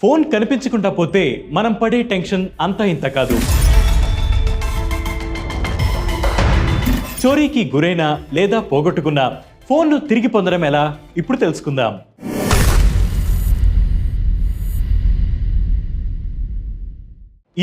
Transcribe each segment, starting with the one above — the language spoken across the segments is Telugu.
ఫోన్ కనిపించకుండా పోతే మనం పడే టెన్షన్ అంతా ఇంత కాదు. చోరీకి గురైన లేదా పోగొట్టుకున్న ఫోన్ను తిరిగి పొందడం ఎలా ఇప్పుడు తెలుసుకుందాం.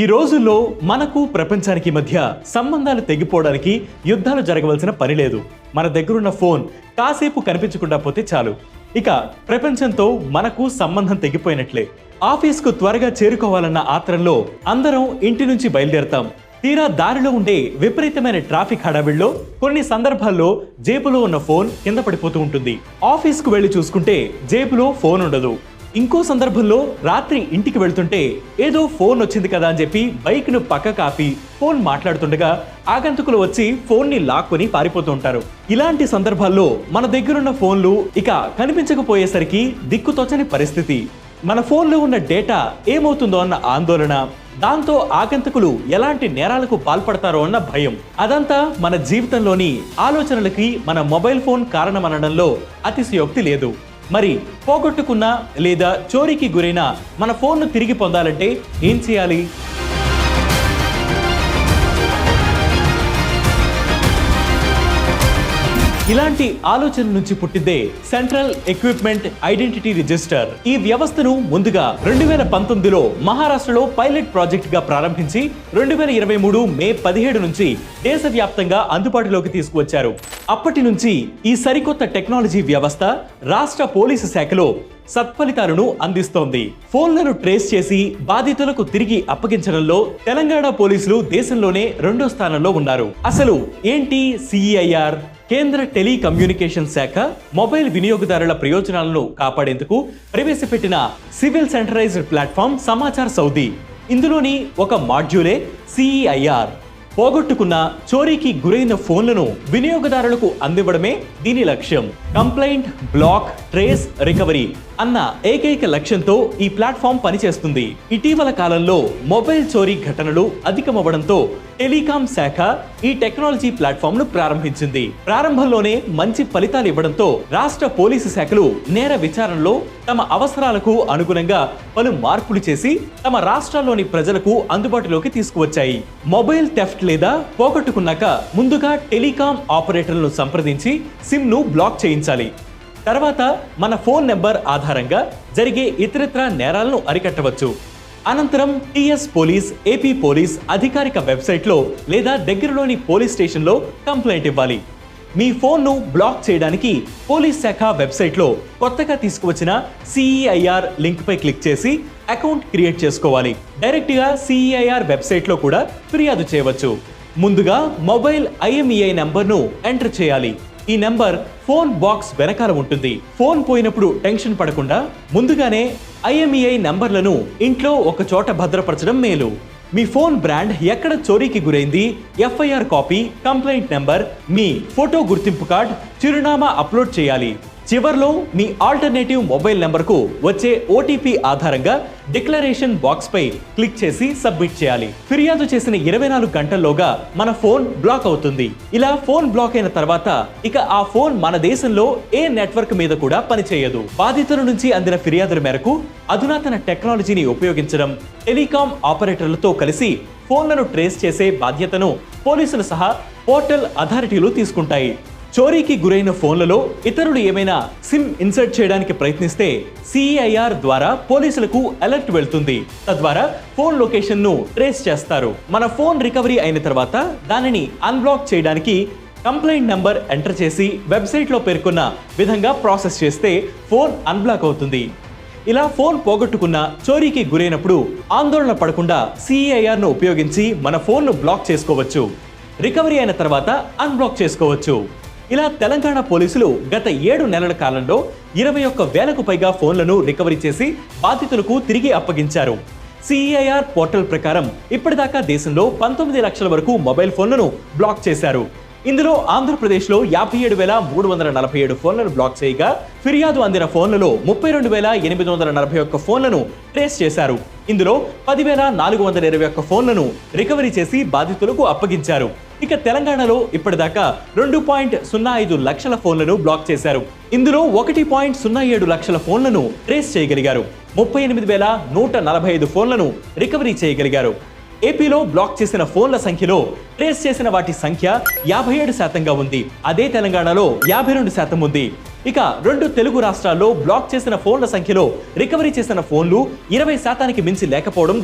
ఈ రోజుల్లో మనకు ప్రపంచానికి మధ్య సంబంధాలు తెగిపోవడానికి యుద్ధాలు జరగవలసిన పని లేదు. మన దగ్గరున్న ఫోన్ కాసేపు కనిపించకుండా పోతే చాలు, ఇక ప్రపంచంతో మనకు సంబంధం తెగిపోయినట్లే. ఆఫీస్కు త్వరగా చేరుకోవాలన్న ఆత్రంలో అందరం ఇంటి నుంచి బయలుదేరతాం. తీరా దారిలో ఉండే విపరీతమైన ట్రాఫిక్ హడావిడిలో కొన్ని సందర్భాల్లో జేబులో ఉన్న ఫోన్ కింద పడిపోతూ ఉంటుంది. ఆఫీస్కు వెళ్లి చూసుకుంటే జేబులో ఫోన్ ఉండదు. ఇంకో సందర్భంలో రాత్రి ఇంటికి వెళ్తుంటే ఏదో ఫోన్ వచ్చింది కదా అని చెప్పి బైక్ ను పక్క కాపి ఫోన్ మాట్లాడుతుండగా ఆగంతుకులు వచ్చి ఫోన్ ని లాక్కొని పారిపోతూ ఉంటారు. ఇలాంటి సందర్భాల్లో మన దగ్గరున్న ఫోన్లు ఇక కనిపించకపోయేసరికి దిక్కుతోచని పరిస్థితి. మన ఫోన్లో ఉన్న డేటా ఏమవుతుందో అన్న ఆందోళన, దాంతో ఆగంతకులు ఎలాంటి నేరాలకు పాల్పడతారో అన్న భయం, అదంతా మన జీవితంలోని ఆలోచనలకి మన మొబైల్ ఫోన్ కారణమనడంలో అతిశయోక్తి లేదు. మరి పోగొట్టుకున్న లేదా చోరీకి గురైన మన ఫోన్ను తిరిగి పొందాలంటే ఏం చేయాలి? ఇలాంటి ఆలోచన నుంచి పుట్టిందే సెంట్రల్ ఎక్విప్మెంట్ ఐడెంటిటీ రిజిస్టర్. ఈ వ్యవస్థను ముందుగా 2019లో మహారాష్ట్రలో పైలట్ ప్రాజెక్ట్ గా ప్రారంభించి 2023 మే 17 నుంచి దేశవ్యాప్తంగా అందుబాటులోకి తీసుకువచ్చారు. అప్పటి నుంచి ఈ సరికొత్త టెక్నాలజీ వ్యవస్థ రాష్ట్ర పోలీసు శాఖలో సత్ఫలితాలను అందిస్తోంది. ఫోన్లను ట్రేస్ చేసి బాధితులకు తిరిగి అప్పగించడంలో తెలంగాణ పోలీసులు దేశంలోనే 2వ స్థానంలో ఉన్నారు. అసలు ఏంటి CEIR? కేంద్ర టెలికమ్యూనికేషన్ శాఖ మొబైల్ వినియోగదారుల ప్రయోజనాలను కాపాడేందుకు ప్రవేశపెట్టిన సివిల్ సెంట్రలైజ్డ్ ప్లాట్ఫామ్ సమాచార్ సౌదీ. ఇందులోని ఒక మాడ్యూలే CEIR. పోగొట్టుకున్న, చోరీకి గురైన ఫోన్లను వినియోగదారులకు అందివ్వడమే దీని లక్ష్యం. కంప్లైంట్, బ్లాక్, ట్రేస్, రికవరీ అన్న ఏకైక లక్ష్యంతో ఈ ప్లాట్ఫామ్ పనిచేస్తుంది. ఇటీవల కాలంలో మొబైల్ చోరీ ఘటనలు అధికమవ్వడంతో టెలికాం శాఖ ఈ టెక్నాలజీ ప్లాట్ఫామ్ ను ప్రారంభించింది. ప్రారంభంలోనే మంచి ఫలితాలు ఇవ్వడంతో రాష్ట్ర పోలీసు శాఖలు నేర విచారణలో తమ అవసరాలకు అనుగుణంగా పలు మార్పులు చేసి తమ రాష్ట్రాల్లోని ప్రజలకు అందుబాటులోకి తీసుకువచ్చాయి. మొబైల్ థెఫ్ట్ లేదా పోగొట్టుకున్నాక ముందుగా టెలికాం ఆపరేటర్లను సంప్రదించి సిమ్ ను బ్లాక్ చేయించాలి. తర్వాత మన ఫోన్ నెంబర్ ఆధారంగా జరిగే ఇతరత్రా నేరాలను అరికట్టవచ్చు. అనంతరం TS పోలీస్, AP పోలీస్ అధికారిక వెబ్సైట్లో లేదా దగ్గరలోని పోలీస్ స్టేషన్లో కంప్లైంట్ ఇవ్వాలి. మీ ఫోన్ను బ్లాక్ చేయడానికి పోలీస్ శాఖ వెబ్సైట్లో కొత్తగా తీసుకువచ్చిన CEIR లింక్ పై క్లిక్ చేసి అకౌంట్ క్రియేట్ చేసుకోవాలి. డైరెక్ట్గా CEIR వెబ్సైట్లో కూడా ఫిర్యాదు చేయవచ్చు. ముందుగా మొబైల్ IMEI నెంబర్ను ఎంటర్ చేయాలి. ఈ నెంబర్ ఫోన్ బాక్స్ వెనకాల ఉంటుంది. ఫోన్ పోయినప్పుడు టెన్షన్ పడకుండా ముందుగానే IMEI నంబర్లను ఇంట్లో ఒక చోట భద్రపరచడం మేలు. మీ ఫోన్ బ్రాండ్, ఎక్కడ చోరీకి గురైంది, FIR కాపీ, కంప్లైంట్ నెంబర్, మీ ఫోటో గుర్తింపు కార్డ్, చిరునామా అప్లోడ్ చేయాలి. చివర్లో మీ ఆల్టర్నేటివ్ మొబైల్ నెంబర్కు వచ్చే OTP ఆధారంగా డిక్లరేషన్ బాక్స్ పై క్లిక్ చేసి సబ్మిట్ చేయాలి. ఫిర్యాదు చేసిన 24 గంటల్లోగా మన ఫోన్ బ్లాక్ అవుతుంది. ఇలా ఫోన్ బ్లాక్ అయిన తర్వాత ఇక ఆ ఫోన్ మన దేశంలో ఏ నెట్వర్క్ మీద కూడా పనిచేయదు. బాధితుల నుంచి అందిన ఫిర్యాదుల మేరకు అధునాతన టెక్నాలజీని ఉపయోగించడం, టెలికాం ఆపరేటర్లతో కలిసి ఫోన్లను ట్రేస్ చేసే బాధ్యతను పోలీసులు సహా పోర్టల్ అథారిటీలు తీసుకుంటాయి. చోరీకి గురైన ఫోన్లలో ఇతరులు ఏమైనా సిమ్ ఇన్సర్ట్ చేయడానికి ప్రయత్నిస్తే CEIR ద్వారా పోలీసులకు అలర్ట్ వెళ్తుంది. తద్వారా ఫోన్ లొకేషన్ ను ట్రేస్ చేస్తారు. మన ఫోన్ రికవరీ అయిన తర్వాత దానిని అన్బ్లాక్ చేయడానికి కంప్లైంట్ నంబర్ ఎంటర్ చేసి వెబ్సైట్లో పేర్కొన్న విధంగా ప్రాసెస్ చేస్తే ఫోన్ అన్బ్లాక్ అవుతుంది. ఇలా ఫోన్ పోగొట్టుకున్న, చోరీకి గురైనప్పుడు ఆందోళన పడకుండా CEIR ను ఉపయోగించి మన ఫోన్ను బ్లాక్ చేసుకోవచ్చు. రికవరీ అయిన తర్వాత అన్బ్లాక్ చేసుకోవచ్చు. ఇలా తెలంగాణ పోలీసులు గత 7 నెలల కాలంలో 21,000కు పైగా ఫోన్లను రికవరీ చేసి బాధితులకు తిరిగి అప్పగించారు. CEIR పోర్టల్ ప్రకారం ఇప్పటిదాకా దేశంలో 19 లక్షల వరకు మొబైల్ ఫోన్లను బ్లాక్ చేశారు. ఇందులో ఆంధ్రప్రదేశ్లో 57,347 ఫోన్లను బ్లాక్ చేయగా ఫిర్యాదు అందిన ఫోన్లలో 32,841 ఫోన్లను ట్రేస్ చేశారు. ఇందులో 10,421 ఫోన్లను రికవరీ చేసి బాధితులకు అప్పగించారు. ఇక తెలంగాణలో ఇప్పటిదాకా 2.05 లక్షల ఫోన్లను బ్లాక్ చేశారు. ఇందులో 1.07 లక్షల ఫోన్లను ట్రేస్ చేయగలిగారు. 38,145 ఫోన్లను రికవరీ చేయగలిగారు. ఏపీలో బ్లాక్ చేసిన ఫోన్ల సంఖ్యలో ట్రేస్ చేసిన వాటి సంఖ్య 57%గా ఉంది. అదే తెలంగాణలో 52% ఉంది. ఇక 2 తెలుగు రాష్ట్రాల్లో బ్లాక్ చేసిన ఫోన్ల సంఖ్యలో రికవరీ చేసిన ఫోన్లు 20%కి మించి లేకపోవడం